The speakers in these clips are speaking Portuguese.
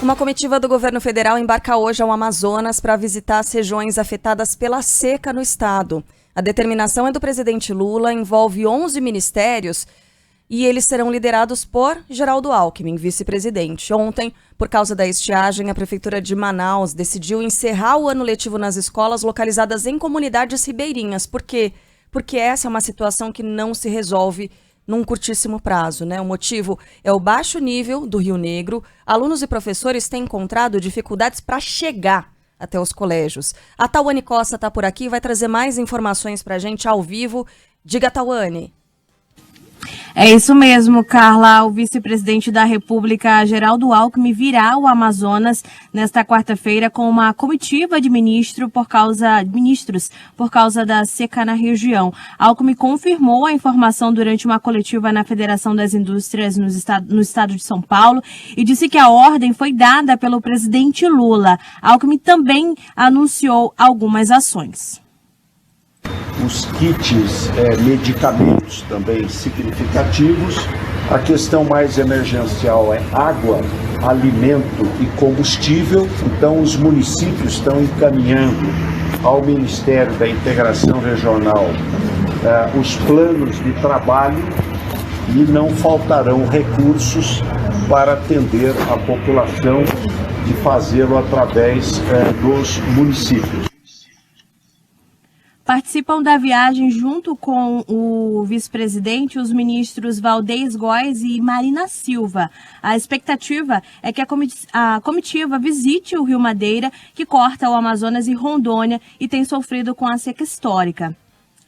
Uma comitiva do governo federal embarca hoje ao Amazonas para visitar as regiões afetadas pela seca no estado. A determinação é do presidente Lula, envolve 11 ministérios e eles serão liderados por Geraldo Alckmin, vice-presidente. Ontem, por causa da estiagem, a Prefeitura de Manaus decidiu encerrar o ano letivo nas escolas localizadas em comunidades ribeirinhas. Por quê? Porque essa é uma situação que não se resolve num curtíssimo prazo, né? O motivo é o baixo nível do Rio Negro. Alunos e professores têm encontrado dificuldades para chegar até os colégios. A Tawane Costa está por aqui e vai trazer mais informações para a gente ao vivo. Diga, Tawane. É isso mesmo, Carla. O vice-presidente da República, Geraldo Alckmin, virá ao Amazonas nesta quarta-feira com uma comitiva de ministros por causa da seca na região. Alckmin confirmou a informação durante uma coletiva na Federação das Indústrias no estado de São Paulo e disse que a ordem foi dada pelo presidente Lula. Alckmin também anunciou algumas ações. Os kits, medicamentos também significativos. A questão mais emergencial é água, alimento e combustível. Então, os municípios estão encaminhando ao Ministério da Integração Regional os planos de trabalho e não faltarão recursos para atender a população e fazê-lo através dos municípios. Participam da viagem, junto com o vice-presidente, os ministros Valdez Góes e Marina Silva. A expectativa é que a comitiva visite o Rio Madeira, que corta o Amazonas e Rondônia e tem sofrido com a seca histórica.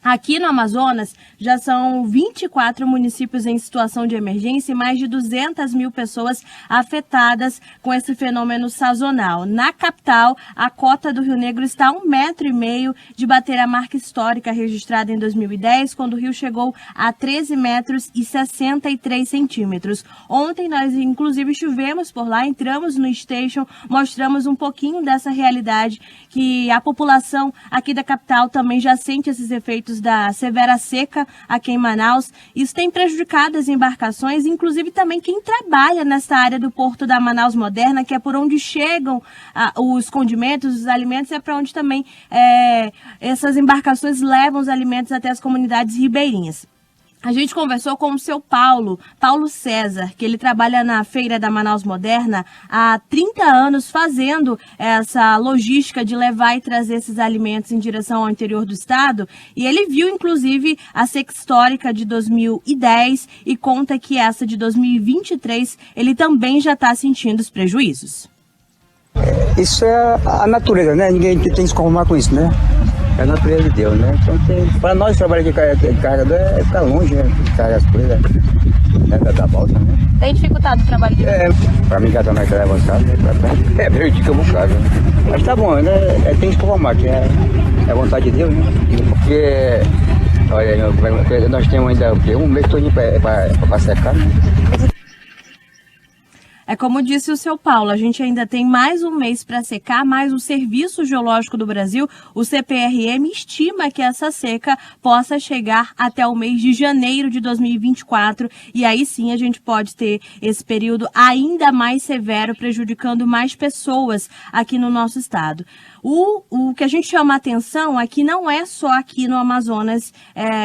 Aqui no Amazonas, já são 24 municípios em situação de emergência e mais de 200 mil pessoas afetadas com esse fenômeno sazonal. Na capital, a cota do Rio Negro está a 1,5 metro de bater a marca histórica registrada em 2010, quando o rio chegou a 13 metros e 63 centímetros. Ontem nós, inclusive, estivemos por lá, entramos no station, mostramos um pouquinho dessa realidade que a população aqui da capital também já sente esses efeitos da severa seca aqui em Manaus. Isso tem prejudicado as embarcações, inclusive também quem trabalha nessa área do Porto da Manaus Moderna, que é por onde chegam os condimentos, os alimentos, é para onde também essas embarcações levam os alimentos até as comunidades ribeirinhas. A gente conversou com o seu Paulo César, que ele trabalha na Feira da Manaus Moderna há 30 anos fazendo essa logística de levar e trazer esses alimentos em direção ao interior do estado. E ele viu, inclusive, a seca histórica de 2010 e conta que essa de 2023 ele também já está sentindo os prejuízos. Isso é a natureza, né? Ninguém tem que se conformar com isso, né? É a natureza de Deus, né? Então, para nós trabalhar de carga, é ficar longe, né? De carregar as coisas, né? Da balsa, né? Tem dificultado o trabalho de para mim, cada mais avançado, né? Prejudica um bocado. Mas tá bom, né? Tem que se conformar, que é a vontade de Deus, né? Porque, olha, nós temos ainda um mês todo para secar, né? É como disse o seu Paulo, a gente ainda tem mais um mês para secar, mas o Serviço Geológico do Brasil, o CPRM, estima que essa seca possa chegar até o mês de janeiro de 2024 e aí sim a gente pode ter esse período ainda mais severo, prejudicando mais pessoas aqui no nosso estado. O que a gente chama a atenção é que não é só aqui no Amazonas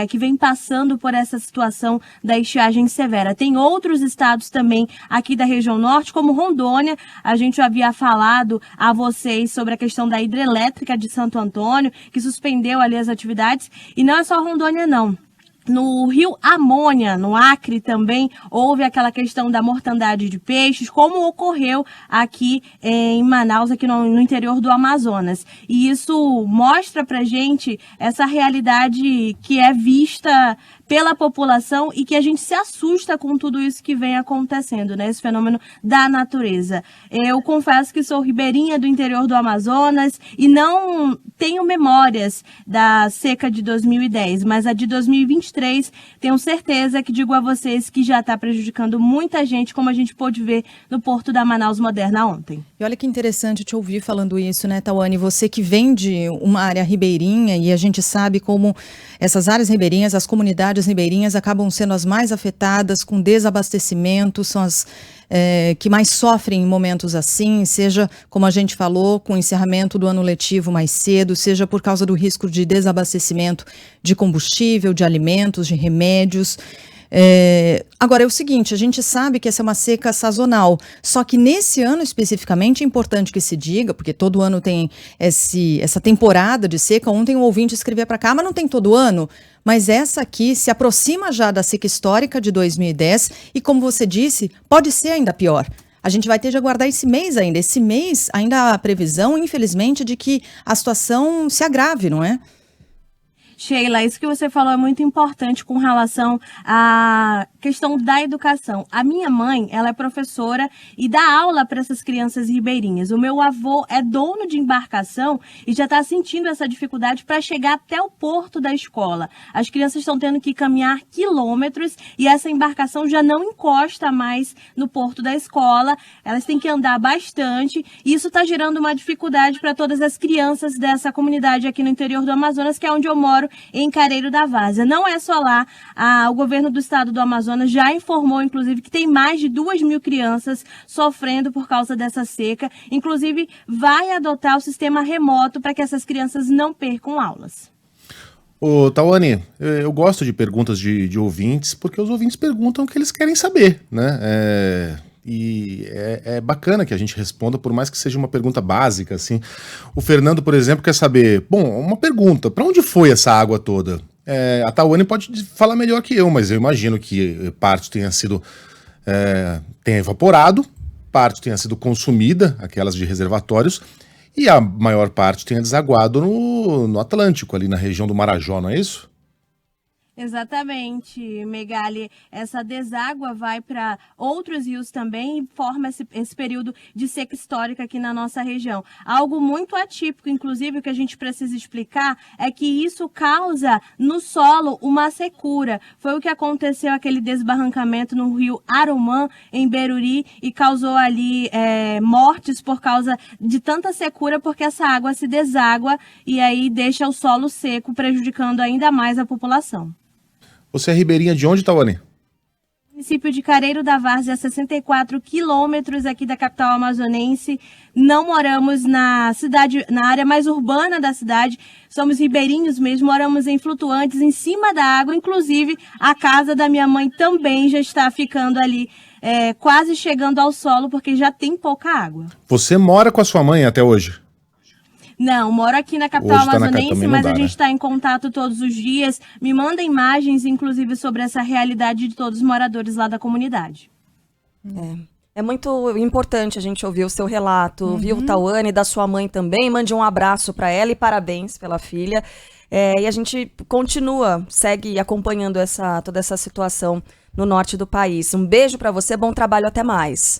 que vem passando por essa situação da estiagem severa. Tem outros estados também aqui da região norte, como Rondônia. A gente já havia falado a vocês sobre a questão da hidrelétrica de Santo Antônio, que suspendeu ali as atividades. E não é só Rondônia, não. No Rio Amônia, no Acre, também houve aquela questão da mortandade de peixes, como ocorreu aqui em Manaus, aqui no interior do Amazonas. E isso mostra pra gente essa realidade que é vista pela população e que a gente se assusta com tudo isso que vem acontecendo, né? Esse fenômeno da natureza. Eu confesso que sou ribeirinha do interior do Amazonas e não tenho memórias da seca de 2010, mas a de 2023 tenho certeza que digo a vocês que já está prejudicando muita gente, como a gente pôde ver no Porto da Manaus Moderna ontem. E olha que interessante te ouvir falando isso, né, Tawane? Você que vem de uma área ribeirinha e a gente sabe como essas áreas ribeirinhas, as comunidades ribeirinhas acabam sendo as mais afetadas com desabastecimento, são as que mais sofrem em momentos assim, seja, como a gente falou, com o encerramento do ano letivo mais cedo, seja por causa do risco de desabastecimento de combustível, de alimentos, de remédios. Agora é o seguinte, a gente sabe que essa é uma seca sazonal, só que nesse ano especificamente é importante que se diga, porque todo ano tem essa temporada de seca. Ontem um ouvinte escrevia para cá, mas não tem todo ano, mas essa aqui se aproxima já da seca histórica de 2010 e, como você disse, pode ser ainda pior. A gente vai ter de aguardar esse mês ainda. Esse mês ainda há a previsão, infelizmente, de que a situação se agrave, não é? Sheila, isso que você falou é muito importante com relação à questão da educação. A minha mãe, ela é professora e dá aula para essas crianças ribeirinhas. O meu avô é dono de embarcação e já está sentindo essa dificuldade para chegar até o porto da escola. As crianças estão tendo que caminhar quilômetros e essa embarcação já não encosta mais no porto da escola. Elas têm que andar bastante e isso está gerando uma dificuldade para todas as crianças dessa comunidade aqui no interior do Amazonas, que é onde eu moro, em Careiro da Várzea. Não é só lá, o governo do estado do Amazonas já informou, inclusive, que tem mais de 2.000 crianças sofrendo por causa dessa seca. Inclusive, vai adotar o sistema remoto para que essas crianças não percam aulas. Ô, Tawane, eu gosto de perguntas de ouvintes, porque os ouvintes perguntam o que eles querem saber, né? E é bacana que a gente responda, por mais que seja uma pergunta básica, assim. O Fernando, por exemplo, quer saber, uma pergunta, para onde foi essa água toda? A Tawane pode falar melhor que eu, mas eu imagino que parte tenha evaporado, parte tenha sido consumida, aquelas de reservatórios, e a maior parte tenha desaguado no Atlântico, ali na região do Marajó, não é isso? Exatamente, Megali. Essa deságua vai para outros rios também e forma esse período de seca histórica aqui na nossa região. Algo muito atípico, inclusive, o que a gente precisa explicar é que isso causa no solo uma secura. Foi o que aconteceu, aquele desbarrancamento no rio Arumã, em Beruri, e causou ali mortes por causa de tanta secura, porque essa água se deságua e aí deixa o solo seco, prejudicando ainda mais a população. Você é ribeirinha de onde, Tawane? Município de Careiro da Várzea, a 64 quilômetros aqui da capital amazonense. Não moramos na cidade, na área mais urbana da cidade. Somos ribeirinhos mesmo, moramos em flutuantes, em cima da água. Inclusive, a casa da minha mãe também já está ficando ali, quase chegando ao solo, porque já tem pouca água. Você mora com a sua mãe até hoje? Não, moro aqui na capital Hoje amazonense, mas a gente né? está em contato todos os dias. Me manda imagens, inclusive, sobre essa realidade de todos os moradores lá da comunidade. É muito importante a gente ouvir o seu relato, viu, Tawane, da sua mãe também. Mande um abraço para ela e parabéns pela filha. E a gente segue acompanhando toda essa situação no norte do país. Um beijo para você, bom trabalho, até mais.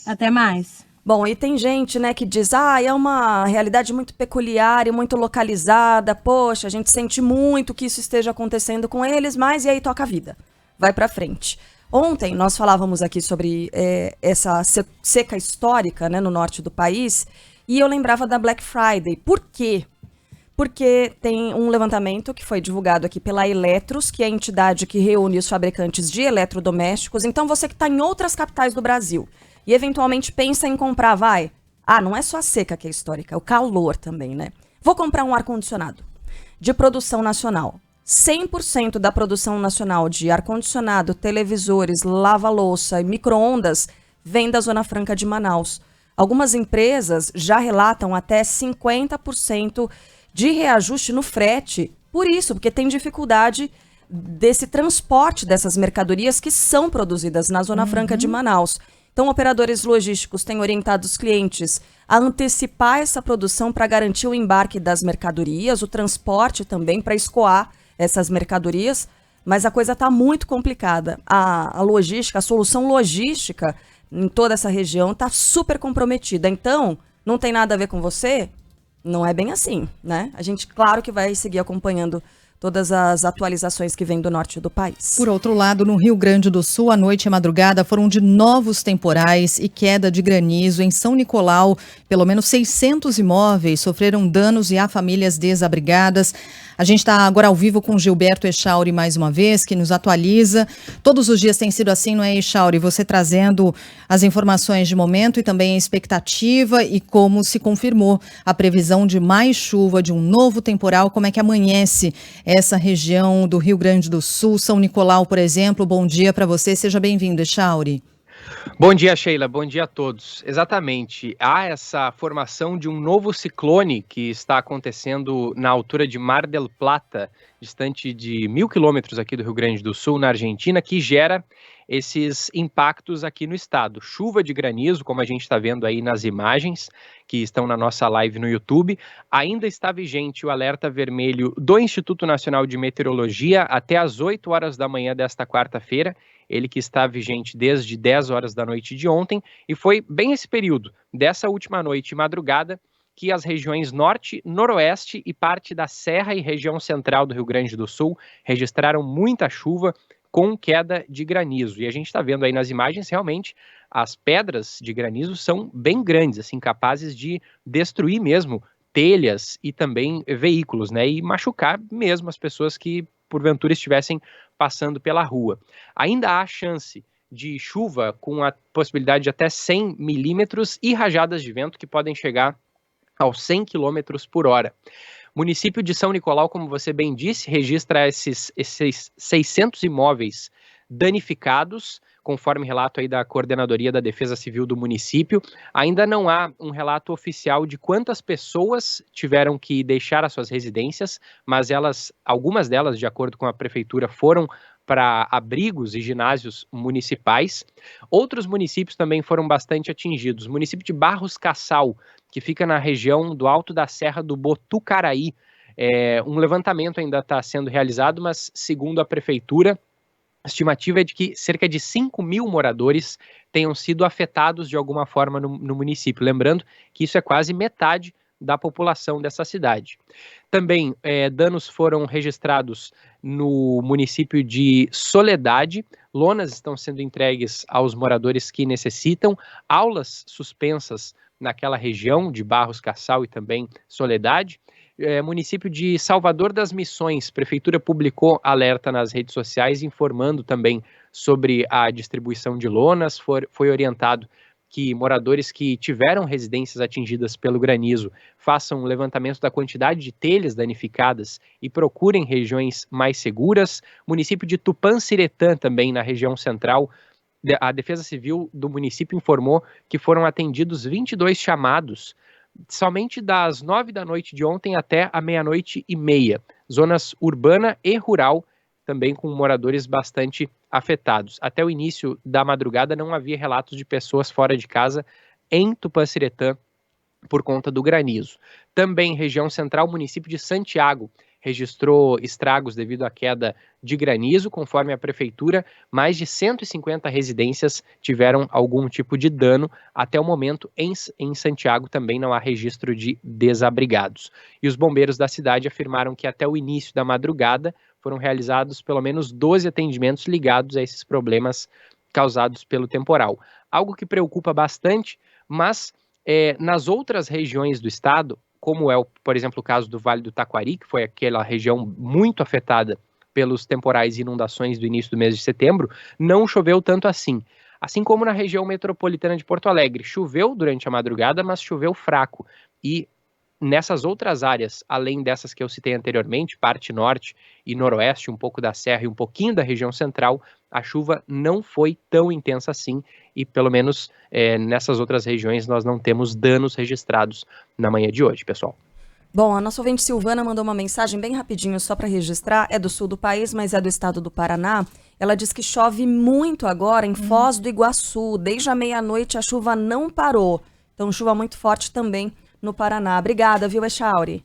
Até mais. Bom, e tem gente, né, que diz, é uma realidade muito peculiar e muito localizada, poxa, a gente sente muito que isso esteja acontecendo com eles, mas e aí toca a vida, vai pra frente. Ontem nós falávamos aqui sobre essa seca histórica, né, no norte do país, e eu lembrava da Black Friday. Por quê? Porque tem um levantamento que foi divulgado aqui pela Eletros, que é a entidade que reúne os fabricantes de eletrodomésticos. Então você que está em outras capitais do Brasil e eventualmente pensa em comprar, não é só a seca que é histórica, é o calor também, né? Vou comprar um ar-condicionado de produção nacional. 100% da produção nacional de ar-condicionado, televisores, lava-louça e micro-ondas vem da Zona Franca de Manaus. Algumas empresas já relatam até 50% de reajuste no frete, porque tem dificuldade desse transporte dessas mercadorias que são produzidas na Zona Franca de Manaus. Então, operadores logísticos têm orientado os clientes a antecipar essa produção para garantir o embarque das mercadorias, o transporte também para escoar essas mercadorias, mas a coisa está muito complicada. A logística, a solução logística em toda essa região está super comprometida. Então, não tem nada a ver com você? Não é bem assim, né? A gente, claro que vai seguir acompanhando todas as atualizações que vêm do norte do país. Por outro lado, no Rio Grande do Sul, a noite e a madrugada foram de novos temporais e queda de granizo. Em São Nicolau, pelo menos 600 imóveis sofreram danos e há famílias desabrigadas. A gente está agora ao vivo com o Gilberto Echauri mais uma vez, que nos atualiza. Todos os dias tem sido assim, não é, Echauri? Você trazendo as informações de momento e também a expectativa e como se confirmou a previsão de mais chuva, de um novo temporal. Como é que amanhece essa região do Rio Grande do Sul, São Nicolau, por exemplo? Bom dia para você, seja bem-vindo, Echauri. Bom dia, Sheila. Bom dia a todos. Exatamente. Há essa formação de um novo ciclone que está acontecendo na altura de Mar del Plata, distante de 1.000 quilômetros aqui do Rio Grande do Sul, na Argentina, que gera esses impactos aqui no estado. Chuva de granizo, como a gente está vendo aí nas imagens que estão na nossa live no YouTube. Ainda está vigente o alerta vermelho do Instituto Nacional de Meteorologia até às 8 horas da manhã desta quarta-feira. Ele que está vigente desde 10 horas da noite de ontem, e foi bem esse período, dessa última noite e madrugada, que as regiões norte, noroeste e parte da Serra e região central do Rio Grande do Sul registraram muita chuva com queda de granizo. E a gente está vendo aí nas imagens, realmente, as pedras de granizo são bem grandes, assim, capazes de destruir mesmo telhas e também veículos, né, e machucar mesmo as pessoas que porventura estivessem passando pela rua. Ainda há chance de chuva com a possibilidade de até 100 milímetros e rajadas de vento que podem chegar aos 100 quilômetros por hora. O município de São Nicolau, como você bem disse, registra esses 600 imóveis danificados, conforme relato aí da Coordenadoria da Defesa Civil do município. Ainda não há um relato oficial de quantas pessoas tiveram que deixar as suas residências, mas algumas delas, de acordo com a prefeitura, foram para abrigos e ginásios municipais. Outros municípios também foram bastante atingidos. O município de Barros Cassal, que fica na região do Alto da Serra do Botucaraí. Um levantamento ainda está sendo realizado, mas segundo a prefeitura, a estimativa é de que cerca de 5.000 moradores tenham sido afetados de alguma forma no município. Lembrando que isso é quase metade da população dessa cidade. Também danos foram registrados no município de Soledade. Lonas estão sendo entregues aos moradores que necessitam. Aulas suspensas naquela região de Barros Cassal e também Soledade. Município de Salvador das Missões, prefeitura publicou alerta nas redes sociais informando também sobre a distribuição de lonas. Foi orientado que moradores que tiveram residências atingidas pelo granizo façam um levantamento da quantidade de telhas danificadas e procurem regiões mais seguras. Município de Tupanciretã, também na região central, a Defesa Civil do município informou que foram atendidos 22 chamados somente das 9 da noite de ontem até a 00:30, zonas urbana e rural, também com moradores bastante afetados. Até o início da madrugada não havia relatos de pessoas fora de casa em Tupanciretã por conta do granizo. Também região central, município de Santiago registrou estragos devido à queda de granizo. Conforme a prefeitura, mais de 150 residências tiveram algum tipo de dano. Até o momento, em Santiago também não há registro de desabrigados. E os bombeiros da cidade afirmaram que até o início da madrugada foram realizados pelo menos 12 atendimentos ligados a esses problemas causados pelo temporal. Algo que preocupa bastante, mas nas outras regiões do estado, como por exemplo, o caso do Vale do Taquari, que foi aquela região muito afetada pelos temporais e inundações do início do mês de setembro, não choveu tanto assim. Assim como na região metropolitana de Porto Alegre, choveu durante a madrugada, mas choveu fraco. E nessas outras áreas, além dessas que eu citei anteriormente, parte norte e noroeste, um pouco da serra e um pouquinho da região central, a chuva não foi tão intensa assim, e pelo menos nessas outras regiões nós não temos danos registrados na manhã de hoje, pessoal. Bom, a nossa ouvinte Silvana mandou uma mensagem bem rapidinho só para registrar, é do sul do país, mas é do estado do Paraná. Ela diz que chove muito agora em Foz do Iguaçu, desde a 00:30 a chuva não parou, então chuva muito forte também no Paraná. Obrigada, viu, Echauri?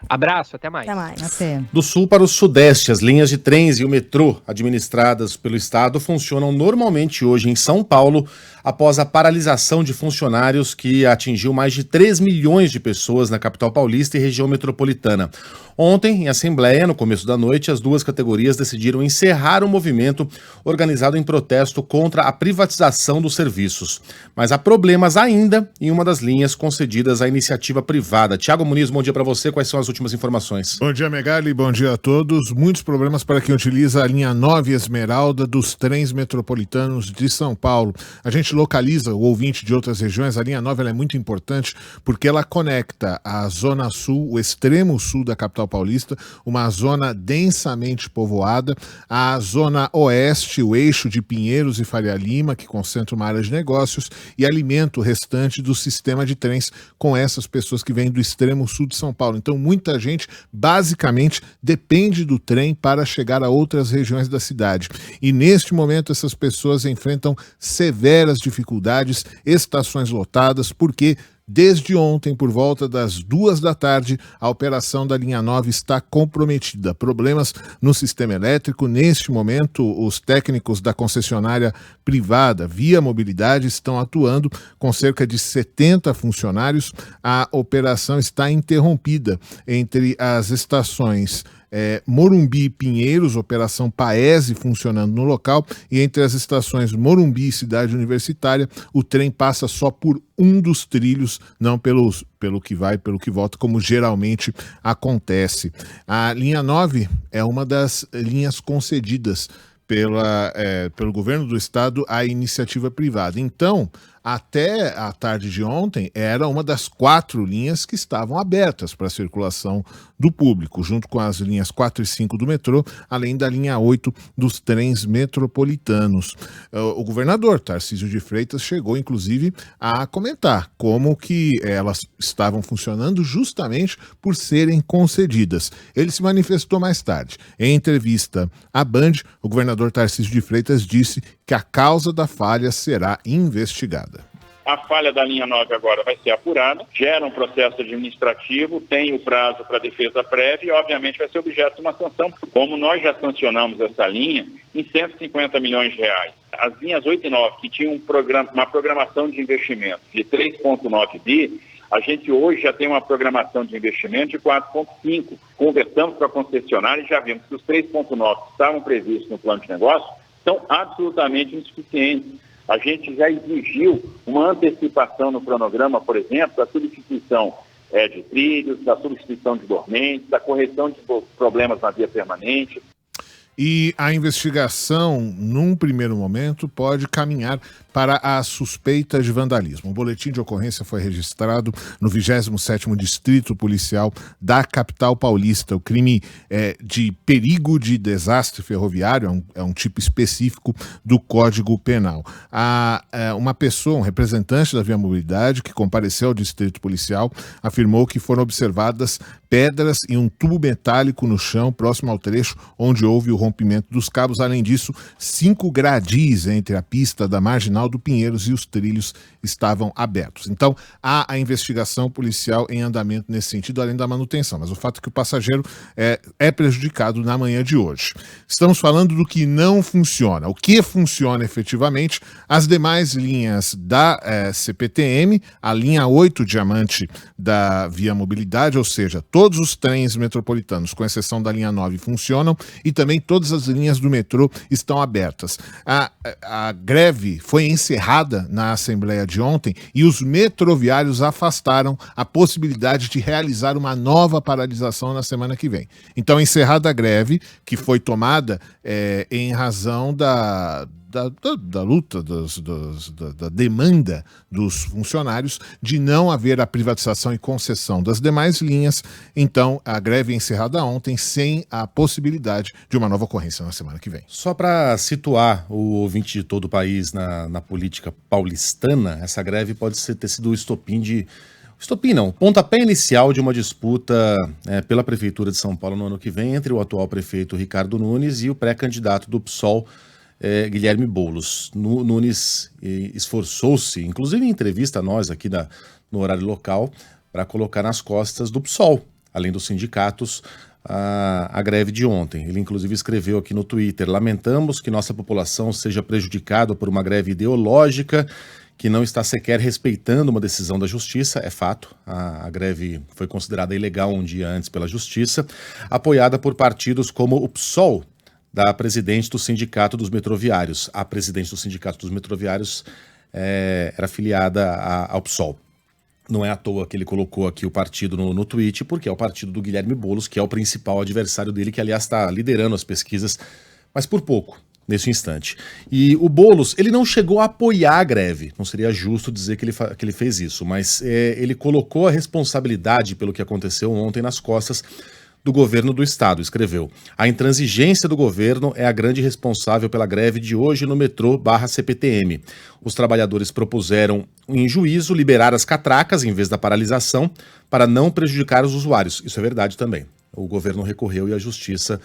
Abraço, até mais. Até mais. Até. Do sul para o sudeste, as linhas de trens e o metrô administradas pelo estado funcionam normalmente hoje em São Paulo, após a paralisação de funcionários que atingiu mais de 3 milhões de pessoas na capital paulista e região metropolitana. Ontem, em assembleia, no começo da noite, as duas categorias decidiram encerrar o movimento organizado em protesto contra a privatização dos serviços. Mas há problemas ainda em uma das linhas concedidas à iniciativa privada. Tiago Muniz, bom dia para você. Quais são as as últimas informações. Bom dia, Megali, bom dia a todos. Muitos problemas para quem utiliza a linha 9 Esmeralda dos trens metropolitanos de São Paulo. A gente localiza o ouvinte de outras regiões. A linha 9 ela é muito importante porque ela conecta a zona sul, o extremo sul da capital paulista, uma zona densamente povoada, a zona oeste, o eixo de Pinheiros e Faria Lima, que concentra uma área de negócios, e alimenta o restante do sistema de trens com essas pessoas que vêm do extremo sul de São Paulo. Então, muita gente, basicamente, depende do trem para chegar a outras regiões da cidade. E, neste momento, essas pessoas enfrentam severas dificuldades, estações lotadas, porque desde ontem, por volta das 2 da tarde, a operação da linha 9 está comprometida. Problemas no sistema elétrico. Neste momento, os técnicos da concessionária privada Via Mobilidade estão atuando com cerca de 70 funcionários. A operação está interrompida entre as estações Morumbi e Pinheiros, operação Paese funcionando no local, e entre as estações Morumbi e Cidade Universitária, o trem passa só por um dos trilhos, não pelo que vai, pelo que volta, como geralmente acontece. A linha 9 é uma das linhas concedidas pelo governo do estado à iniciativa privada. Então, até a tarde de ontem, era uma das 4 linhas que estavam abertas para a circulação do público, junto com as linhas 4 e 5 do metrô, além da linha 8 dos trens metropolitanos. O governador Tarcísio de Freitas chegou, inclusive, a comentar como que elas estavam funcionando justamente por serem concedidas. Ele se manifestou mais tarde. Em entrevista à Band, o governador Tarcísio de Freitas disse que a causa da falha será investigada. A falha da linha 9 agora vai ser apurada, gera um processo administrativo, tem o prazo para defesa prévia e, obviamente, vai ser objeto de uma sanção. Como nós já sancionamos essa linha em 150 milhões de reais. As linhas 8 e 9, que tinham uma programação de investimento de 3,9 bi, a gente hoje já tem uma programação de investimento de 4,5. Conversamos com a concessionária e já vimos que os 3,9 que estavam previstos no plano de negócio são absolutamente insuficientes. A gente já exigiu uma antecipação no cronograma, por exemplo, da substituição de trilhos, da substituição de dormentes, da correção de problemas na via permanente. E a investigação, num primeiro momento, pode caminhar para a suspeita de vandalismo. O boletim de ocorrência foi registrado no 27º Distrito Policial da capital paulista. O crime de perigo de desastre ferroviário é um tipo específico do Código Penal. Uma pessoa, um representante da Via Mobilidade, que compareceu ao Distrito Policial, afirmou que foram observadas pedras e um tubo metálico no chão próximo ao trecho onde houve o rompimento dos cabos. Além disso, 5 gradis entre a pista da Marginal do Pinheiros e os trilhos estavam abertos. Então, há a investigação policial em andamento nesse sentido, além da manutenção. Mas o fato é que o passageiro é prejudicado na manhã de hoje. Estamos falando do que não funciona. O que funciona efetivamente, as demais linhas da CPTM, a linha 8 Diamante da Via Mobilidade, ou seja, todos os trens metropolitanos, com exceção da linha 9, funcionam e também todas as linhas do metrô estão abertas. A greve foi encerrada na Assembleia de ontem e os metroviários afastaram a possibilidade de realizar uma nova paralisação na semana que vem. Então, encerrada a greve, que foi tomada em razão da luta, da demanda dos funcionários de não haver a privatização e concessão das demais linhas. Então, a greve é encerrada ontem sem a possibilidade de uma nova ocorrência na semana que vem. Só para situar o ouvinte de todo o país na política paulistana, essa greve pode ter sido o pontapé inicial de uma disputa pela Prefeitura de São Paulo no ano que vem entre o atual prefeito Ricardo Nunes e o pré-candidato do PSOL, Guilherme Boulos. Nunes esforçou-se, inclusive em entrevista a nós aqui no horário local, para colocar nas costas do PSOL, além dos sindicatos, a greve de ontem. Ele inclusive escreveu aqui no Twitter: lamentamos que nossa população seja prejudicada por uma greve ideológica que não está sequer respeitando uma decisão da Justiça. É fato, a greve foi considerada ilegal um dia antes pela Justiça, apoiada por partidos como o PSOL, da presidente do Sindicato dos Metroviários. A presidente do Sindicato dos Metroviários era afiliada ao PSOL. Não é à toa que ele colocou aqui o partido no tweet, porque é o partido do Guilherme Boulos, que é o principal adversário dele, que aliás está liderando as pesquisas, mas por pouco, nesse instante. E o Boulos, ele não chegou a apoiar a greve, não seria justo dizer que ele fez isso, mas ele colocou a responsabilidade pelo que aconteceu ontem nas costas do governo do estado. Escreveu: a intransigência do governo é a grande responsável pela greve de hoje no metrô /CPTM. Os trabalhadores propuseram em juízo liberar as catracas em vez da paralisação para não prejudicar os usuários. Isso é verdade também. O governo recorreu e a justiça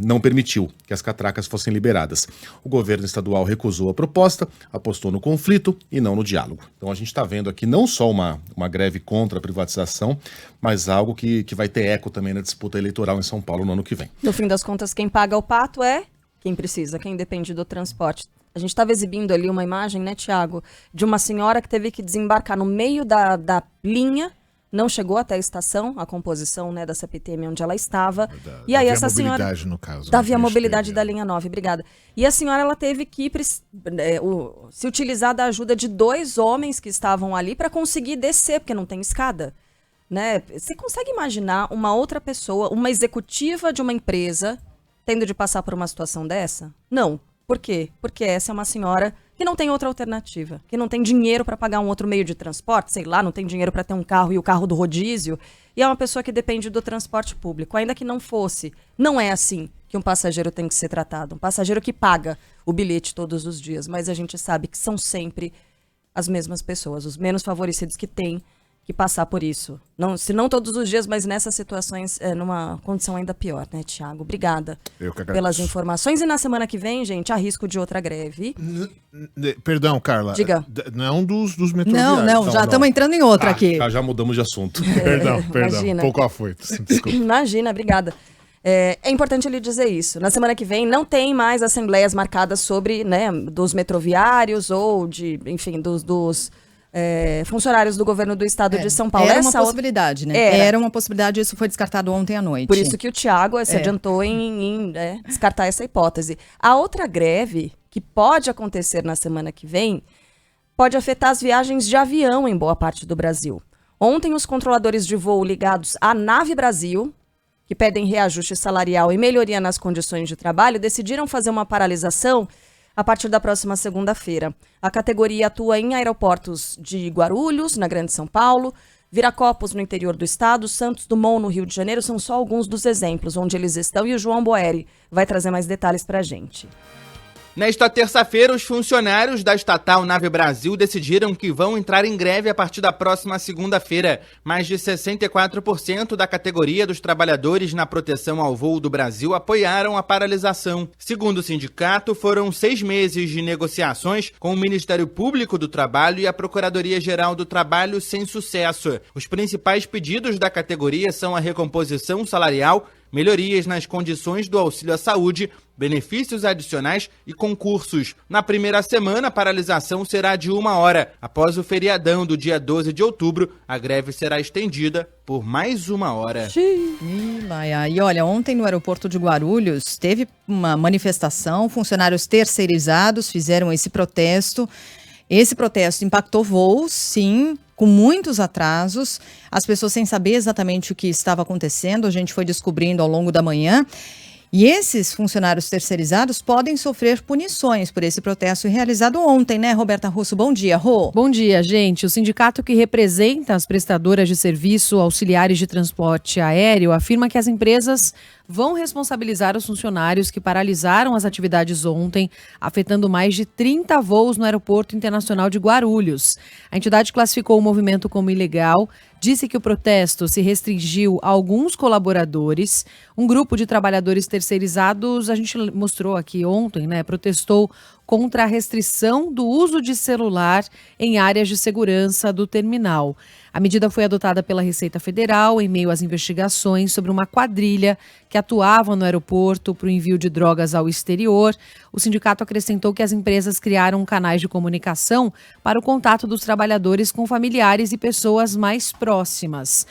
não permitiu que as catracas fossem liberadas. O governo estadual recusou a proposta, apostou no conflito e não no diálogo. Então a gente está vendo aqui não só uma greve contra a privatização, mas algo que vai ter eco também na disputa eleitoral em São Paulo no ano que vem. No fim das contas, quem paga o pato é quem precisa, quem depende do transporte. A gente estava exibindo ali uma imagem, né, Tiago, de uma senhora que teve que desembarcar no meio da linha. Não chegou até a estação, a composição, né, da CPTM onde ela estava. E aí essa senhora... Da Via Mobilidade, no caso. Da Via Mobilidade da linha 9, obrigada. E a senhora, ela teve que se utilizar da ajuda de 2 homens que estavam ali para conseguir descer, porque não tem escada. Né? Você consegue imaginar uma outra pessoa, uma executiva de uma empresa, tendo de passar por uma situação dessa? Não. Por quê? Porque essa é uma senhora que não tem outra alternativa, que não tem dinheiro para pagar um outro meio de transporte, sei lá, não tem dinheiro para ter um carro e o carro do rodízio, e é uma pessoa que depende do transporte público. Ainda que não fosse, não é assim que um passageiro tem que ser tratado. Um passageiro que paga o bilhete todos os dias, mas a gente sabe que são sempre as mesmas pessoas, os menos favorecidos que têm que passar por isso. Não, se não todos os dias, mas nessas situações, numa condição ainda pior, né, Tiago? Obrigada pelas informações. E na semana que vem, gente, há risco de outra greve. Perdão, Carla. Diga. Não dos metroviários. Não, já estamos entrando em outra aqui. Já mudamos de assunto. Perdão. Imagina. Pouco afoito. Desculpa. Imagina, obrigada. É importante ele dizer isso. Na semana que vem não tem mais assembleias marcadas sobre, né, dos metroviários ou enfim, dos funcionários do governo do estado de São Paulo. Era uma possibilidade, né? Era uma possibilidade, isso foi descartado ontem à noite. Por isso que o Tiago se adiantou em descartar essa hipótese. A outra greve, que pode acontecer na semana que vem, pode afetar as viagens de avião em boa parte do Brasil. Ontem, os controladores de voo ligados à Nave Brasil, que pedem reajuste salarial e melhoria nas condições de trabalho, decidiram fazer uma paralisação a partir da próxima segunda-feira. A categoria atua em aeroportos de Guarulhos, na Grande São Paulo, Viracopos, no interior do estado, Santos Dumont, no Rio de Janeiro, são só alguns dos exemplos onde eles estão, e o João Boeri vai trazer mais detalhes para a gente. Nesta terça-feira, os funcionários da estatal Nave Brasil decidiram que vão entrar em greve a partir da próxima segunda-feira. Mais de 64% da categoria dos trabalhadores na proteção ao voo do Brasil apoiaram a paralisação. Segundo o sindicato, foram 6 meses de negociações com o Ministério Público do Trabalho e a Procuradoria-Geral do Trabalho sem sucesso. Os principais pedidos da categoria são a recomposição salarial, melhorias nas condições do auxílio à saúde, benefícios adicionais e concursos. Na primeira semana, a paralisação será de 1 hora. Após o feriadão do dia 12 de outubro, a greve será estendida por mais 1 hora. E olha, ontem no aeroporto de Guarulhos teve uma manifestação, funcionários terceirizados fizeram esse protesto. Esse protesto impactou voos, sim, com muitos atrasos, as pessoas sem saber exatamente o que estava acontecendo, a gente foi descobrindo ao longo da manhã. E esses funcionários terceirizados podem sofrer punições por esse protesto realizado ontem, né, Roberta Russo? Bom dia, Rô. Bom dia, gente. O sindicato que representa as prestadoras de serviço auxiliares de transporte aéreo afirma que as empresas vão responsabilizar os funcionários que paralisaram as atividades ontem, afetando mais de 30 voos no Aeroporto Internacional de Guarulhos. A entidade classificou o movimento como ilegal, disse que o protesto se restringiu a alguns colaboradores. Um grupo de trabalhadores terceirizados, a gente mostrou aqui ontem, né, protestou contra a restrição do uso de celular em áreas de segurança do terminal. A medida foi adotada pela Receita Federal em meio às investigações sobre uma quadrilha que atuava no aeroporto para o envio de drogas ao exterior. O sindicato acrescentou que as empresas criaram canais de comunicação para o contato dos trabalhadores com familiares e pessoas mais próximas.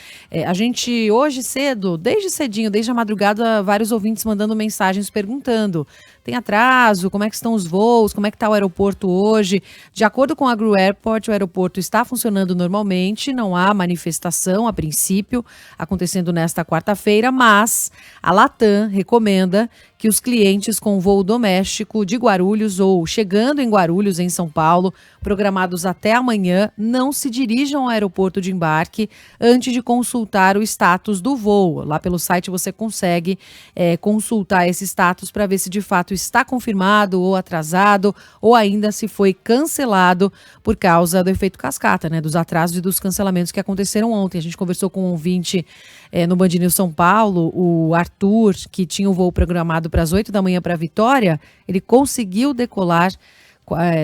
A gente, hoje cedo, desde cedinho, desde a madrugada, vários ouvintes mandando mensagens perguntando: tem atraso? Como é que estão os voos? voos, como é que está o aeroporto hoje. De acordo com a Gru Airport, o aeroporto está funcionando normalmente, não há manifestação a princípio acontecendo nesta quarta-feira, mas a Latam recomenda que os clientes com voo doméstico de Guarulhos ou chegando em Guarulhos, em São Paulo, programados até amanhã, não se dirijam ao aeroporto de embarque antes de consultar o status do voo. Lá pelo site você consegue consultar esse status para ver se de fato está confirmado ou atrasado ou ainda se foi cancelado por causa do efeito cascata, né, dos atrasos e dos cancelamentos que aconteceram ontem. A gente conversou com um ouvinte no Band News São Paulo, o Arthur, que tinha o voo programado para as 8 da manhã para Vitória, ele conseguiu decolar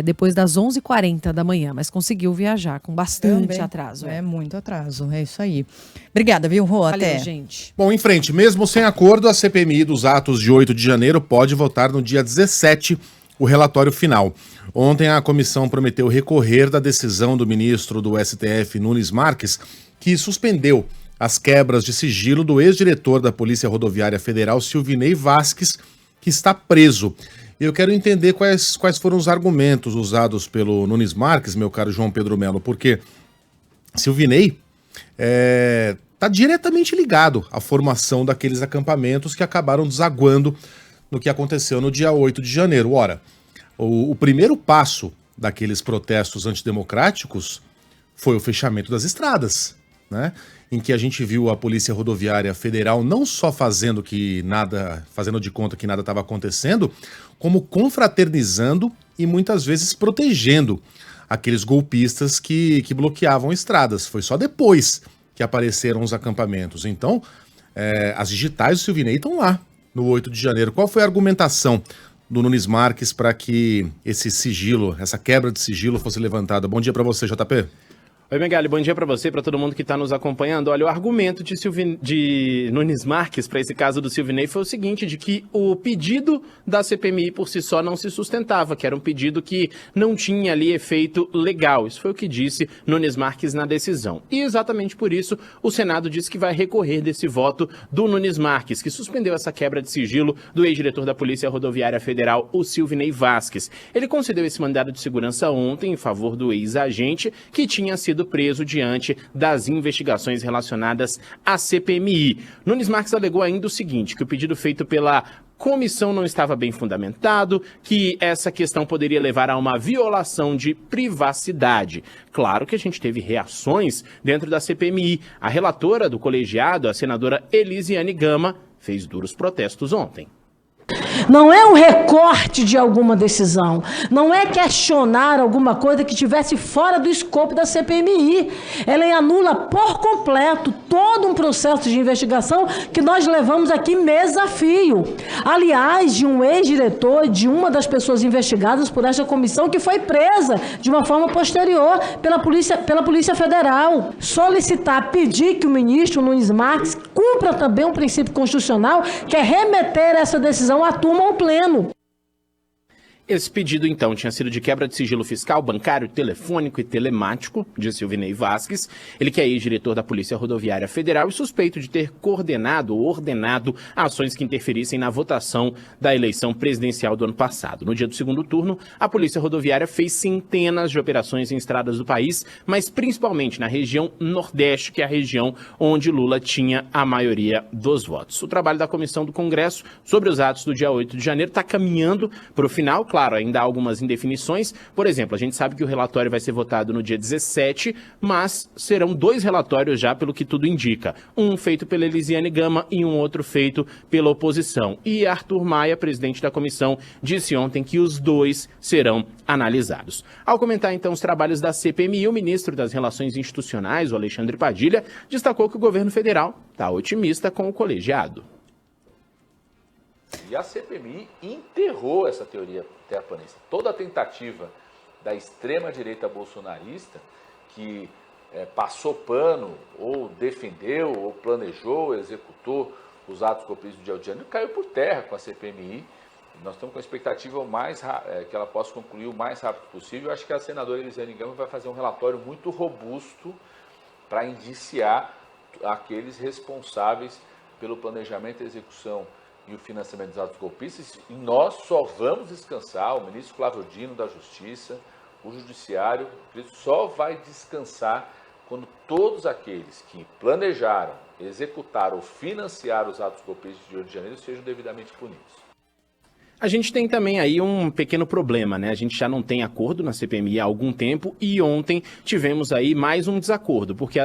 depois das 11h40 da manhã, mas conseguiu viajar com bastante atraso. É muito atraso, é isso aí. Obrigada, viu, Rô? Valeu, até. gente. Bom, em frente, mesmo sem acordo, a CPMI dos atos de 8 de janeiro pode votar no dia 17 o relatório final. Ontem a comissão prometeu recorrer da decisão do ministro do STF, Nunes Marques, que suspendeu as quebras de sigilo do ex-diretor da Polícia Rodoviária Federal, Silvinei Vasques, que está preso. Eu quero entender quais foram os argumentos usados pelo Nunes Marques, meu caro João Pedro Melo, porque Silvinei está diretamente ligado à formação daqueles acampamentos que acabaram desaguando no que aconteceu no dia 8 de janeiro. Ora, o primeiro passo daqueles protestos antidemocráticos foi o fechamento das estradas, né? Em que a gente viu a Polícia Rodoviária Federal não só fazendo de conta que nada estava acontecendo, como confraternizando e muitas vezes protegendo aqueles golpistas que bloqueavam estradas. Foi só depois que apareceram os acampamentos. Então, as digitais do Silvinei estão lá no 8 de janeiro. Qual foi a argumentação do Nunes Marques para que esse sigilo, essa quebra de sigilo fosse levantada? Bom dia para você, JP. Oi, Megali, bom dia para você, para todo mundo que está nos acompanhando. Olha, o argumento de Nunes Marques para esse caso do Silvinei foi o seguinte, de que o pedido da CPMI por si só não se sustentava, que era um pedido que não tinha ali efeito legal. Isso foi o que disse Nunes Marques na decisão. E exatamente por isso o Senado disse que vai recorrer desse voto do Nunes Marques, que suspendeu essa quebra de sigilo do ex-diretor da Polícia Rodoviária Federal, o Silvinei Vasques. Ele concedeu esse mandado de segurança ontem em favor do ex-agente, que tinha sido preso diante das investigações relacionadas à CPMI. Nunes Marques alegou ainda o seguinte, que o pedido feito pela comissão não estava bem fundamentado, que essa questão poderia levar a uma violação de privacidade. Claro que a gente teve reações dentro da CPMI. A relatora do colegiado, a senadora Elisiane Gama, fez duros protestos ontem. Não é um recorte de alguma decisão, não é questionar alguma coisa que estivesse fora do escopo da CPMI. Ela anula por completo todo um processo de investigação que nós levamos aqui mês a fio. Aliás, de um ex-diretor, de uma das pessoas investigadas por esta comissão que foi presa de uma forma posterior pela Polícia Federal. Solicitar, pedir que o ministro Nunes Marques cumpra também um princípio constitucional, que é remeter essa decisão à turma ao pleno. Esse pedido, então, tinha sido de quebra de sigilo fiscal, bancário, telefônico e telemático, de Silvinei Vasques. Ele que é ex-diretor da Polícia Rodoviária Federal e suspeito de ter coordenado ou ordenado ações que interferissem na votação da eleição presidencial do ano passado. No dia do segundo turno, a Polícia Rodoviária fez centenas de operações em estradas do país, mas principalmente na região Nordeste, que é a região onde Lula tinha a maioria dos votos. O trabalho da Comissão do Congresso sobre os atos do dia 8 de janeiro está caminhando para o final. Claro, ainda há algumas indefinições. Por exemplo, a gente sabe que o relatório vai ser votado no dia 17, mas serão 2 relatórios já, pelo que tudo indica. Um feito pela Elisiane Gama e um outro feito pela oposição. E Arthur Maia, presidente da comissão, disse ontem que os 2 serão analisados. Ao comentar então os trabalhos da CPMI, o ministro das Relações Institucionais, o Alexandre Padilha, destacou que o governo federal está otimista com o colegiado. E a CPMI enterrou essa teoria terraplanista. Toda a tentativa da extrema-direita bolsonarista, que passou pano, ou defendeu, ou planejou, ou executou os atos golpistas do dia de janeiro, caiu por terra com a CPMI. Nós estamos com a expectativa que ela possa concluir o mais rápido possível. Eu acho que a senadora Elisiane Gama vai fazer um relatório muito robusto para indiciar aqueles responsáveis pelo planejamento e execução e o financiamento dos atos golpistas, e nós só vamos descansar, o ministro Flávio Dino da Justiça, o Judiciário, só vai descansar quando todos aqueles que planejaram, executaram ou financiaram os atos golpistas de Rio de Janeiro sejam devidamente punidos. A gente tem também aí um pequeno problema, né? A gente já não tem acordo na CPMI há algum tempo e ontem tivemos aí mais um desacordo, porque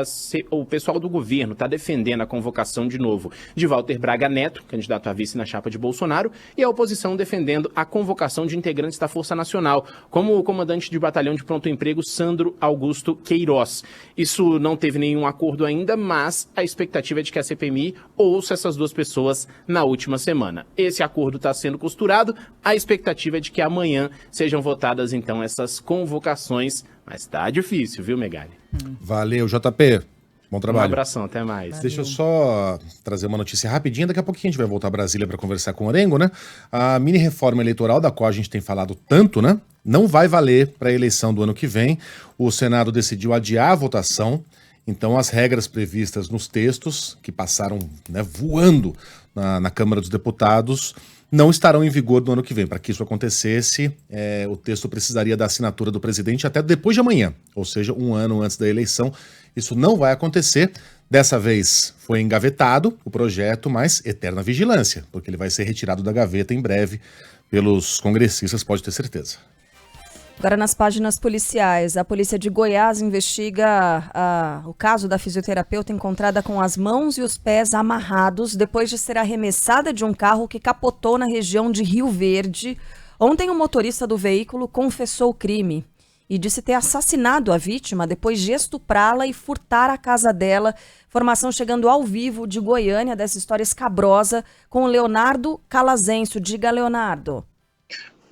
o pessoal do governo está defendendo a convocação de novo de Walter Braga Neto, candidato a vice na chapa de Bolsonaro, e a oposição defendendo a convocação de integrantes da Força Nacional, como o comandante de batalhão de pronto emprego Sandro Augusto Queiroz. Isso não teve nenhum acordo ainda, mas a expectativa é de que a CPMI ouça essas duas pessoas na última semana. Esse acordo está sendo costurado. A expectativa é de que amanhã sejam votadas, então, essas convocações. Mas tá difícil, viu, Megali? Valeu, JP. Bom trabalho. Um abração, até mais. Valeu. Deixa eu só trazer uma notícia rapidinha. Daqui a pouquinho a gente vai voltar a Brasília para conversar com o Orengo, né? A mini reforma eleitoral, da qual a gente tem falado tanto, né? Não vai valer para a eleição do ano que vem. O Senado decidiu adiar a votação. Então, as regras previstas nos textos, que passaram, né, voando na Câmara dos Deputados, não estarão em vigor no ano que vem. Para que isso acontecesse, o texto precisaria da assinatura do presidente até depois de amanhã, ou seja, um ano antes da eleição. Isso não vai acontecer. Dessa vez foi engavetado o projeto, mas eterna vigilância, porque ele vai ser retirado da gaveta em breve pelos congressistas, pode ter certeza. Agora, nas páginas policiais, a polícia de Goiás investiga o caso da fisioterapeuta encontrada com as mãos e os pés amarrados depois de ser arremessada de um carro que capotou na região de Rio Verde. Ontem, o motorista do veículo confessou o crime e disse ter assassinado a vítima depois de estuprá-la e furtar a casa dela. Informação chegando ao vivo de Goiânia dessa história escabrosa com o Leonardo Calazêncio. Diga, Leonardo.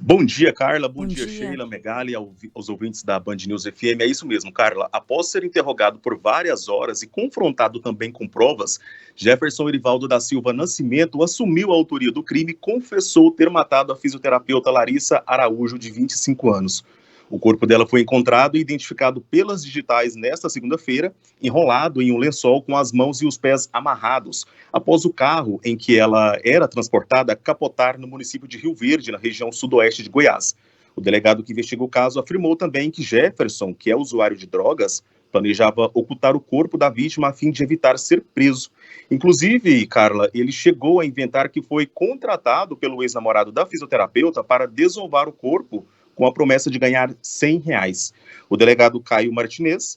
Bom dia, Carla. Bom dia, Sheila, Megali, aos ouvintes da Band News FM. É isso mesmo, Carla. Após ser interrogado por várias horas e confrontado também com provas, Jefferson Erivaldo da Silva Nascimento assumiu a autoria do crime e confessou ter matado a fisioterapeuta Larissa Araújo, de 25 anos. O corpo dela foi encontrado e identificado pelas digitais nesta segunda-feira, enrolado em um lençol com as mãos e os pés amarrados, após o carro em que ela era transportada capotar no município de Rio Verde, na região sudoeste de Goiás. O delegado que investigou o caso afirmou também que Jefferson, que é usuário de drogas, planejava ocultar o corpo da vítima a fim de evitar ser preso. Inclusive, Carla, ele chegou a inventar que foi contratado pelo ex-namorado da fisioterapeuta para desovar o corpo com a promessa de ganhar R$100. O delegado Caio Martinez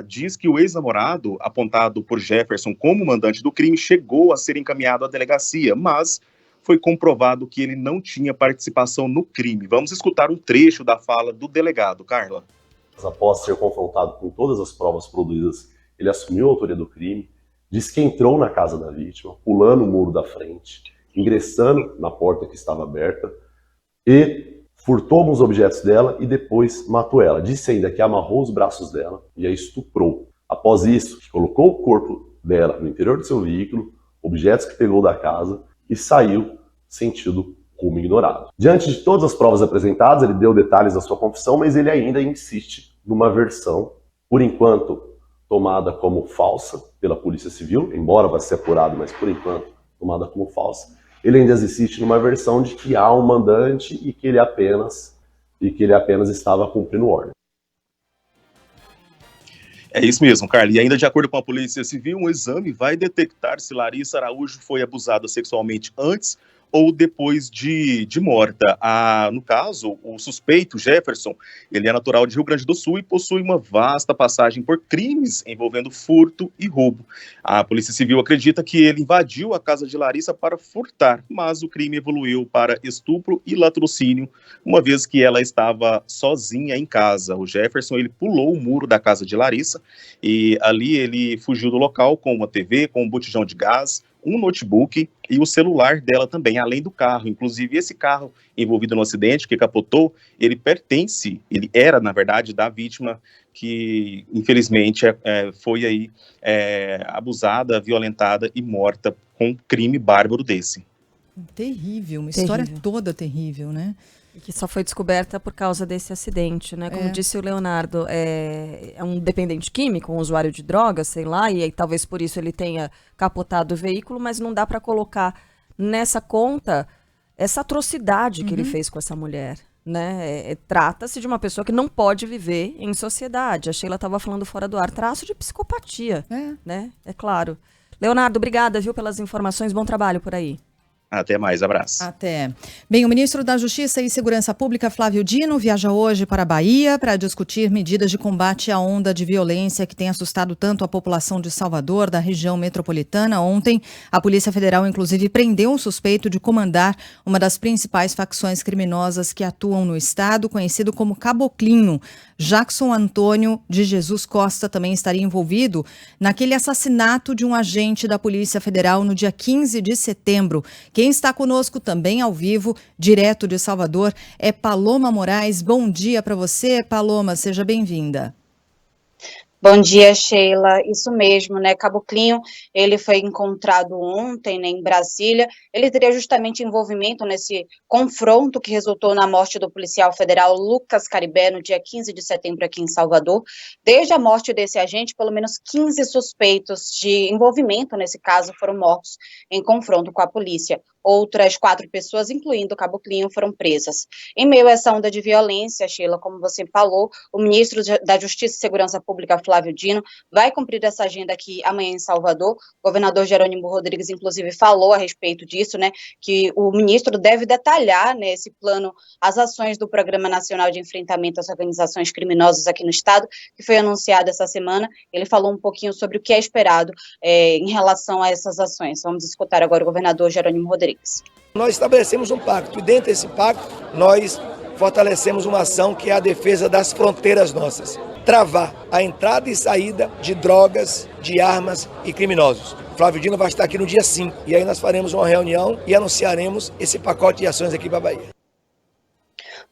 diz que o ex-namorado, apontado por Jefferson como mandante do crime, chegou a ser encaminhado à delegacia, mas foi comprovado que ele não tinha participação no crime. Vamos escutar um trecho da fala do delegado, Carla. Após ser confrontado com todas as provas produzidas, ele assumiu a autoria do crime, disse que entrou na casa da vítima, pulando o muro da frente, ingressando na porta que estava aberta e furtou alguns objetos dela e depois matou ela. Disse ainda que amarrou os braços dela e a estuprou. Após isso, colocou o corpo dela no interior do seu veículo, objetos que pegou da casa e saiu sentido como ignorado. Diante de todas as provas apresentadas, ele deu detalhes da sua confissão, mas ele ainda insiste numa versão, por enquanto, tomada como falsa pela Polícia Civil, embora vá ser apurado, mas por enquanto tomada como falsa. Ele ainda insiste numa versão de que há um mandante e que ele apenas estava cumprindo ordem. É isso mesmo, Carla. E ainda de acordo com a Polícia Civil, um exame vai detectar se Larissa Araújo foi abusada sexualmente antes ou depois de morta. No caso, o suspeito, Jefferson, ele é natural de Rio Grande do Sul e possui uma vasta passagem por crimes envolvendo furto e roubo. A Polícia Civil acredita que ele invadiu a casa de Larissa para furtar, mas o crime evoluiu para estupro e latrocínio, uma vez que ela estava sozinha em casa. O Jefferson, ele pulou o muro da casa de Larissa e ali ele fugiu do local com uma TV, com um botijão de gás, um notebook e o celular dela também, além do carro. Inclusive, esse carro envolvido no acidente, que capotou, ele era, na verdade, da vítima que, infelizmente, foi aí abusada, violentada e morta com um crime bárbaro desse. Terrível, uma história toda terrível, né? E que só foi descoberta por causa desse acidente, né? Como disse o Leonardo, é um dependente químico, um usuário de drogas, sei lá, e aí, talvez por isso ele tenha capotado o veículo, mas não dá para colocar nessa conta essa atrocidade que ele fez com essa mulher. Né? Trata-se de uma pessoa que não pode viver em sociedade. A Sheila estava falando fora do ar, traço de psicopatia, né? É claro. Leonardo, obrigada, viu, pelas informações. Bom trabalho por aí. Até mais, abraço. Até. Bem, o ministro da Justiça e Segurança Pública, Flávio Dino, viaja hoje para a Bahia para discutir medidas de combate à onda de violência que tem assustado tanto a população de Salvador, da região metropolitana. Ontem, a Polícia Federal, inclusive, prendeu um suspeito de comandar uma das principais facções criminosas que atuam no estado, conhecido como Caboclinho. Jackson Antônio de Jesus Costa também estaria envolvido naquele assassinato de um agente da Polícia Federal no dia 15 de setembro. Quem está conosco também ao vivo, direto de Salvador, é Paloma Moraes. Bom dia para você, Paloma, seja bem-vinda. Bom dia, Sheila. Isso mesmo, né? Caboclinho, ele foi encontrado ontem, né, em Brasília. Ele teria justamente envolvimento nesse confronto que resultou na morte do policial federal Lucas Caribé no dia 15 de setembro aqui em Salvador. Desde a morte desse agente, pelo menos 15 suspeitos de envolvimento nesse caso foram mortos em confronto com a polícia. Outras 4 pessoas, incluindo o Caboclinho, foram presas. Em meio a essa onda de violência, Sheila, como você falou, o ministro da Justiça e Segurança Pública, Flávio Dino, vai cumprir essa agenda aqui amanhã em Salvador. O governador Jerônimo Rodrigues, inclusive, falou a respeito disso, né, que o ministro deve detalhar, né, esse plano, as ações do Programa Nacional de Enfrentamento às Organizações Criminosas aqui no estado, que foi anunciado essa semana. Ele falou um pouquinho sobre o que é esperado em relação a essas ações. Vamos escutar agora o governador Jerônimo Rodrigues. Nós estabelecemos um pacto e dentro desse pacto nós fortalecemos uma ação que é a defesa das fronteiras nossas. Travar a entrada e saída de drogas, de armas e criminosos. Flávio Dino vai estar aqui no dia 5 e aí nós faremos uma reunião e anunciaremos esse pacote de ações aqui para a Bahia.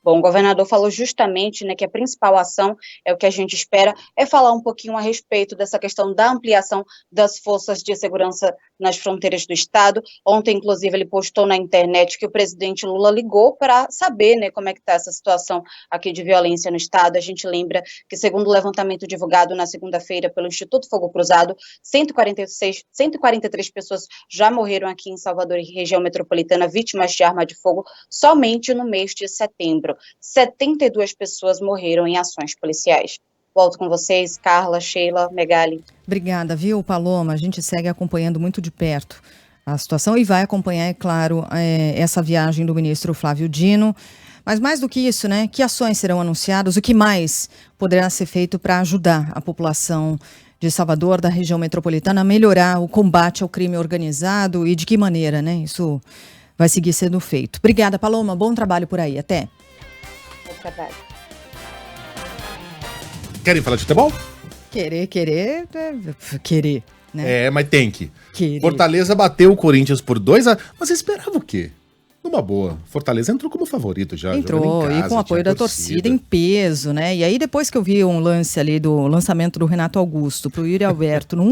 Bom, o governador falou justamente, né, que a principal ação, é o que a gente espera, é falar um pouquinho a respeito dessa questão da ampliação das forças de segurança nas fronteiras do estado. Ontem, inclusive, ele postou na internet que o presidente Lula ligou para saber, né, como é que está essa situação aqui de violência no estado. A gente lembra que, segundo o levantamento divulgado na segunda-feira pelo Instituto Fogo Cruzado, 143 pessoas já morreram aqui em Salvador e região metropolitana vítimas de arma de fogo somente no mês de setembro. 72 pessoas morreram em ações policiais. Volto com vocês, Carla, Sheila, Megali. Obrigada, viu, Paloma? A gente segue acompanhando muito de perto a situação e vai acompanhar, é claro, essa viagem do ministro Flávio Dino. Mas mais do que isso, né? Que ações serão anunciadas? O que mais poderá ser feito para ajudar a população de Salvador, da região metropolitana, a melhorar o combate ao crime organizado e de que maneira, né? Isso vai seguir sendo feito. Obrigada, Paloma. Bom trabalho por aí. Até. Bom trabalho. Querem falar de futebol? Querer, né? Mas tem que. Querer. Fortaleza bateu o Corinthians por 2-0. Mas você esperava o quê? Numa boa. Fortaleza entrou como favorito já. Entrou, casa, e com o apoio da torcida em peso, né? E aí depois que eu vi um lance ali do lançamento do Renato Augusto pro Yuri Alberto, no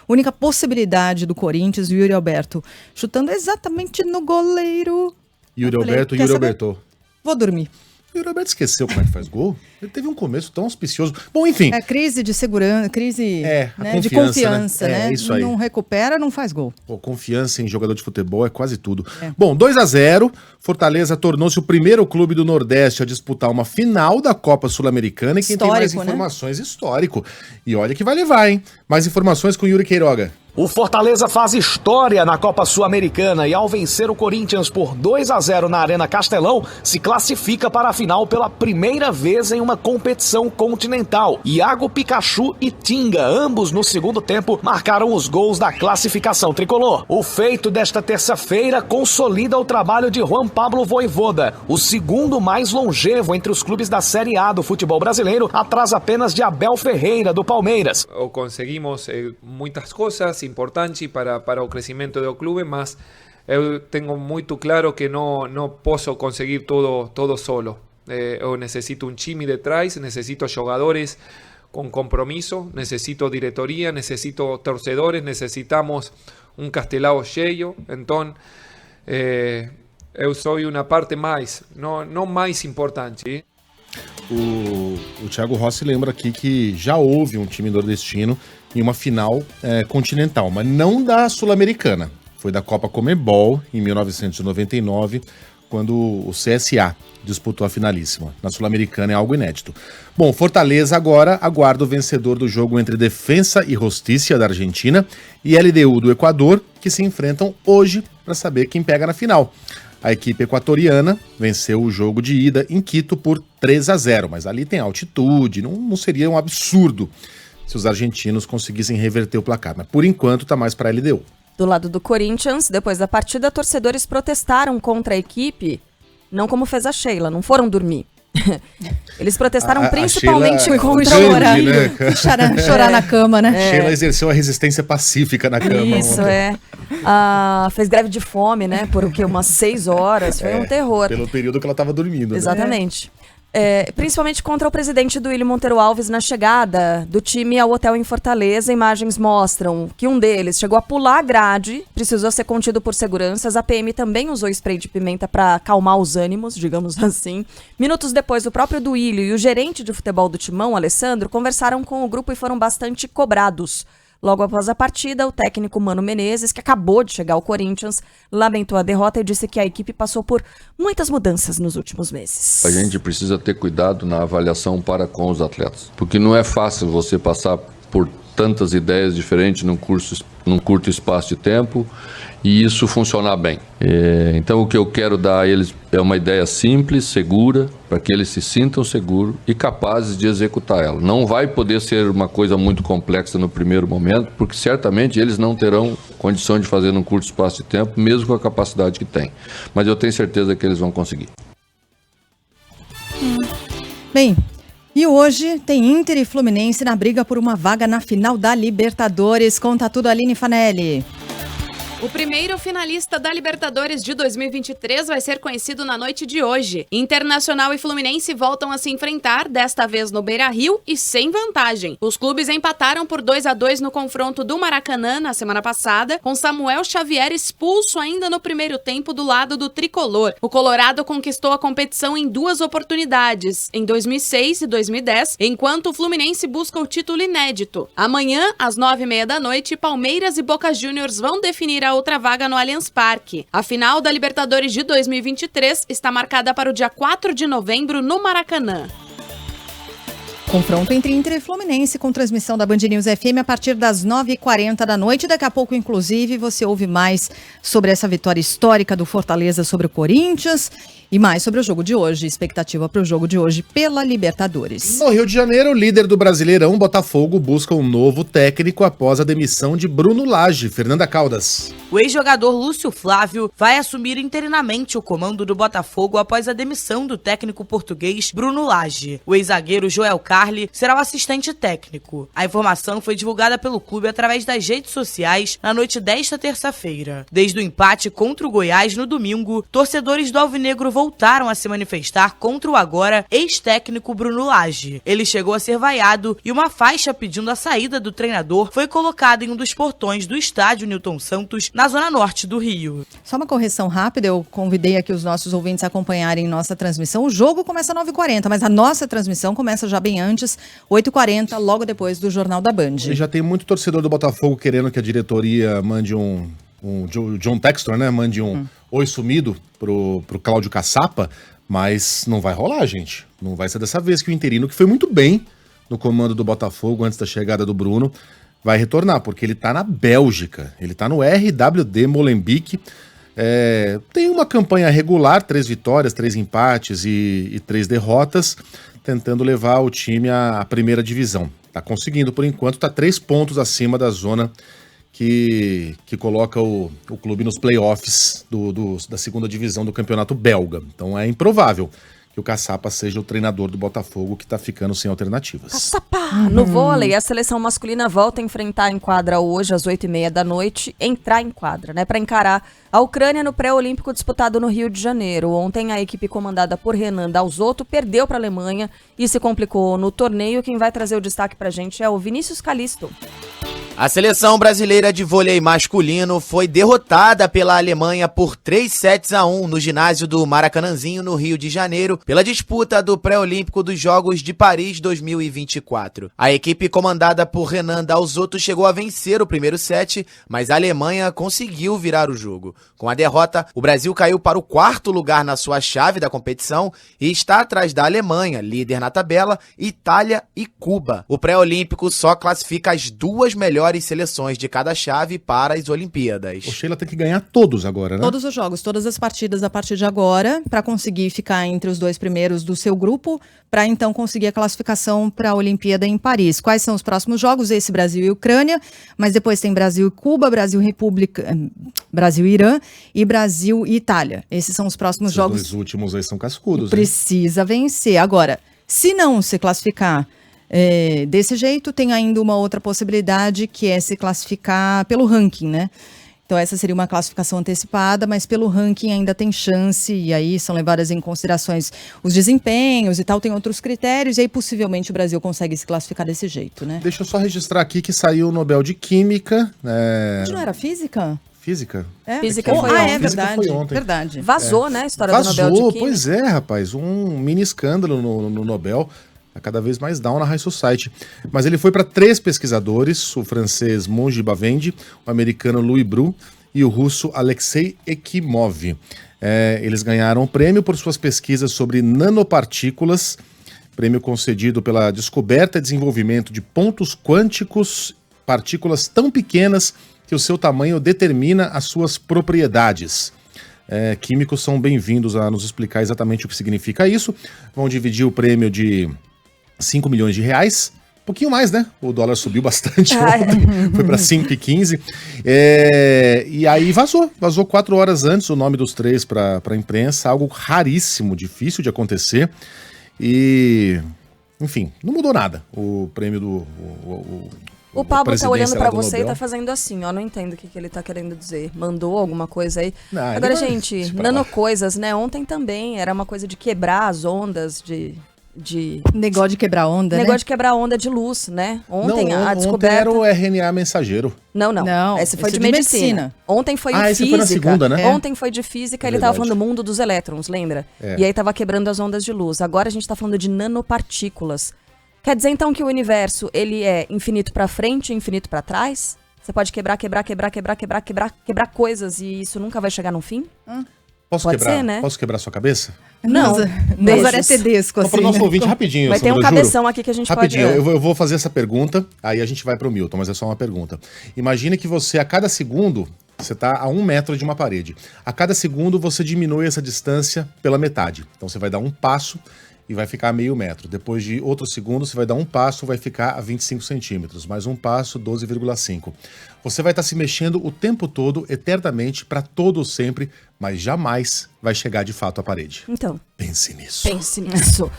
única possibilidade do Corinthians, o Yuri Alberto chutando exatamente no goleiro. Yuri Alberto. Vou dormir. O Yuri Alberto esqueceu como é que faz gol? Ele teve um começo tão auspicioso. Bom, enfim. Crise de segurança, crise né, de confiança, né? Isso aí. Não recupera, não faz gol. Pô, confiança em jogador de futebol é quase tudo. Bom, 2-0, Fortaleza tornou-se o primeiro clube do Nordeste a disputar uma final da Copa Sul-Americana. E quem tem mais informações, histórico. E olha que vai levar, hein? Mais informações com Yuri Queiroga. O Fortaleza faz história na Copa Sul-Americana e ao vencer o Corinthians por 2-0 na Arena Castelão, se classifica para a final pela primeira vez em uma competição continental. Iago Pikachu e Tinga, ambos no segundo tempo, marcaram os gols da classificação tricolor. O feito desta terça-feira consolida o trabalho de Juan Pablo Vojvoda, o segundo mais longevo entre os clubes da Série A do futebol brasileiro, atrás apenas de Abel Ferreira, do Palmeiras. Conseguimos muitas coisas importante para o crescimento do clube, mas eu tenho muito claro que não posso conseguir todo solo. Eu necessito um time de trás, necessito jogadores com compromisso, necessito diretoria, necessito torcedores, necessitamos um Castelao cheio, então eu sou uma parte mais, não mais importante. O Thiago Rossi lembra aqui que já houve um time nordestino em uma final continental, mas não da Sul-Americana. Foi da Copa Conmebol, em 1999, quando o CSA disputou a finalíssima. Na Sul-Americana é algo inédito. Bom, Fortaleza agora aguarda o vencedor do jogo entre Defensa e Justicia da Argentina e LDU do Equador, que se enfrentam hoje para saber quem pega na final. A equipe equatoriana venceu o jogo de ida em Quito por 3-0, mas ali tem altitude, não seria um absurdo se os argentinos conseguissem reverter o placar. Mas por enquanto está mais para a LDU. Do lado do Corinthians, depois da partida, torcedores protestaram contra a equipe, não como fez a Sheila, não foram dormir. Eles protestaram principalmente contra o horário. Né? Chorar na cama, né? Sheila exerceu a resistência pacífica na cama. Isso, fez greve de fome, né? Por umas 6 horas. Foi um terror. Pelo período que ela estava dormindo. Exatamente. Principalmente contra o presidente Duílio Monteiro Alves na chegada do time ao hotel em Fortaleza. Imagens mostram que um deles chegou a pular a grade, precisou ser contido por seguranças. A PM também usou spray de pimenta para acalmar os ânimos, digamos assim. Minutos depois, o próprio Duílio e o gerente de futebol do Timão, Alessandro, conversaram com o grupo e foram bastante cobrados. Logo após a partida, o técnico Mano Menezes, que acabou de chegar ao Corinthians, lamentou a derrota e disse que a equipe passou por muitas mudanças nos últimos meses. A gente precisa ter cuidado na avaliação para com os atletas, porque não é fácil você passar por tantas ideias diferentes num curto espaço de tempo e isso funcionar bem. Então o que eu quero dar a eles é uma ideia simples, segura, para que eles se sintam seguros e capazes de executar ela. Não vai poder ser uma coisa muito complexa no primeiro momento, porque certamente eles não terão condição de fazer num curto espaço de tempo, mesmo com a capacidade que têm. Mas eu tenho certeza que eles vão conseguir. Bem, e hoje tem Inter e Fluminense na briga por uma vaga na final da Libertadores. Conta tudo, Aline Fanelli. O primeiro finalista da Libertadores de 2023 vai ser conhecido na noite de hoje. Internacional e Fluminense voltam a se enfrentar, desta vez no Beira-Rio e sem vantagem. Os clubes empataram por 2-2 no confronto do Maracanã na semana passada, com Samuel Xavier expulso ainda no primeiro tempo do lado do tricolor. O Colorado conquistou a competição em 2 oportunidades, em 2006 e 2010, enquanto o Fluminense busca o título inédito. Amanhã, às 9h30 da noite, Palmeiras e Boca Juniors vão definir a outra vaga no Allianz Parque. A final da Libertadores de 2023 está marcada para o dia 4 de novembro no Maracanã. Confronto entre Inter e Fluminense com transmissão da Band News FM a partir das 9h40 da noite. Daqui a pouco, inclusive, você ouve mais sobre essa vitória histórica do Fortaleza sobre o Corinthians e mais sobre o jogo de hoje, expectativa para o jogo de hoje pela Libertadores. No Rio de Janeiro, o líder do Brasileirão, Botafogo, busca um novo técnico após a demissão de Bruno Lage. Fernanda Caldas. O ex-jogador Lúcio Flávio vai assumir interinamente o comando do Botafogo após a demissão do técnico português Bruno Lage. O ex-zagueiro Joel Carli será o assistente técnico. A informação foi divulgada pelo clube através das redes sociais na noite desta terça-feira. Desde o empate contra o Goiás no domingo, torcedores do Alvinegro voltaram a se manifestar contra o agora ex-técnico Bruno Lage. Ele chegou a ser vaiado e uma faixa pedindo a saída do treinador foi colocada em um dos portões do estádio Newton Santos, na zona norte do Rio. Só uma correção rápida, eu convidei aqui os nossos ouvintes a acompanharem nossa transmissão. O jogo começa às 9h40, mas a nossa transmissão começa já bem antes, 8h40, logo depois do Jornal da Band. E já tem muito torcedor do Botafogo querendo que a diretoria mande um John Textor, né? Mande um oi sumido pro Cláudio Caçapa, mas não vai rolar, gente. Não vai ser dessa vez que o interino, que foi muito bem no comando do Botafogo antes da chegada do Bruno, vai retornar, porque ele tá na Bélgica, ele tá no RWD Molenbeek. Tem uma campanha regular, 3 vitórias, 3 empates e 3 derrotas, tentando levar o time à primeira divisão. Tá conseguindo por enquanto, tá 3 pontos acima da zona que coloca o clube nos playoffs da segunda divisão do campeonato belga. Então é improvável que o Caçapa seja o treinador do Botafogo, que tá ficando sem alternativas. Caçapa! No vôlei, a seleção masculina volta a enfrentar em quadra hoje, às 8h30 da noite, entrar em quadra, né, para encarar a Ucrânia no pré-olímpico disputado no Rio de Janeiro. Ontem, a equipe comandada por Renan Dalzotto perdeu para a Alemanha e se complicou no torneio. Quem vai trazer o destaque pra gente é o Vinícius Calisto. A seleção brasileira de vôlei masculino foi derrotada pela Alemanha por 3-1 no ginásio do Maracanãzinho, no Rio de Janeiro, pela disputa do pré-olímpico dos Jogos de Paris 2024. A equipe comandada por Renan Dalzotto chegou a vencer o primeiro set, mas a Alemanha conseguiu virar o jogo. Com a derrota, o Brasil caiu para o 4º lugar na sua chave da competição e está atrás da Alemanha, líder na tabela, Itália e Cuba. O pré-olímpico só classifica as 2 melhores seleções de cada chave para as Olimpíadas. O Sheila tem que ganhar todos agora, né? Todos os jogos, todas as partidas a partir de agora, para conseguir ficar entre os 2 primeiros do seu grupo, para então conseguir a classificação para a Olimpíada em Paris. Quais são os próximos jogos? Esse Brasil e Ucrânia, mas depois tem Brasil e Cuba, Brasil e Irã e Brasil e Itália. Esses são os próximos jogos. Os 2 últimos aí são cascudos, Precisa vencer. Agora, se não se classificar desse jeito, tem ainda uma outra possibilidade, que é se classificar pelo ranking, né? Então essa seria uma classificação antecipada, mas pelo ranking ainda tem chance, e aí são levadas em considerações os desempenhos e tal, tem outros critérios, e aí possivelmente o Brasil consegue se classificar desse jeito, né? Deixa eu só registrar aqui que saiu o Nobel de Química. Não era física? Física? Física foi ontem. Verdade. Foi ontem. Verdade. Vazou, né, a história do Nobel de Química. Pois é, rapaz, um mini escândalo no Nobel. Tá cada vez mais down na High Society. Mas ele foi para 3 pesquisadores, o francês Monge Bavendi, o americano Louis Bru e o russo Alexei Ekimov. Eles ganharam o prêmio por suas pesquisas sobre nanopartículas, prêmio concedido pela descoberta e desenvolvimento de pontos quânticos, partículas tão pequenas que o seu tamanho determina as suas propriedades. Químicos são bem-vindos a nos explicar exatamente o que significa isso. Vão dividir o prêmio de 5 milhões de reais, um pouquinho mais, né? O dólar subiu bastante ontem, foi para 5,15. E aí vazou 4 horas antes o nome dos 3 para a imprensa, algo raríssimo, difícil de acontecer. E, enfim, não mudou nada o prêmio do... O Pablo tá olhando pra você e tá fazendo assim, ó, não entendo o que ele tá querendo dizer. Mandou alguma coisa aí. Agora, gente, nanocoisas, né? Ontem também era uma coisa de quebrar as ondas de... Negócio de quebrar onda, Negócio de quebrar onda de luz, né? Ontem a descoberta... Ontem era o RNA mensageiro. Não. Esse foi de medicina. Ontem foi de física. Foi na segunda, né? Ontem foi de física, ele tava falando do mundo dos elétrons, lembra? E aí tava quebrando as ondas de luz. Agora a gente tá falando de nanopartículas. Quer dizer, então, que o universo, ele é infinito pra frente e infinito pra trás? Você pode quebrar coisas e isso nunca vai chegar no fim? Pode ser, né? Posso quebrar sua cabeça? Não, Nazaré Tedesco, assim. Para o nosso ouvinte, rapidinho. Vai ter um cabeção aqui que a gente rapidinho, pode... Eu vou fazer essa pergunta, aí a gente vai para o Milton, mas é só uma pergunta. Imagine que você, a cada segundo, você está a 1 metro de uma parede. A cada segundo, você diminui essa distância pela metade. Então, você vai dar um passo e vai ficar a meio metro. Depois de outro segundo, você vai dar um passo, vai ficar a 25 centímetros. Mais um passo, 12,5. Você vai estar se mexendo o tempo todo, eternamente, para todo sempre, mas jamais vai chegar de fato à parede. Então. Pense nisso. Pense nisso.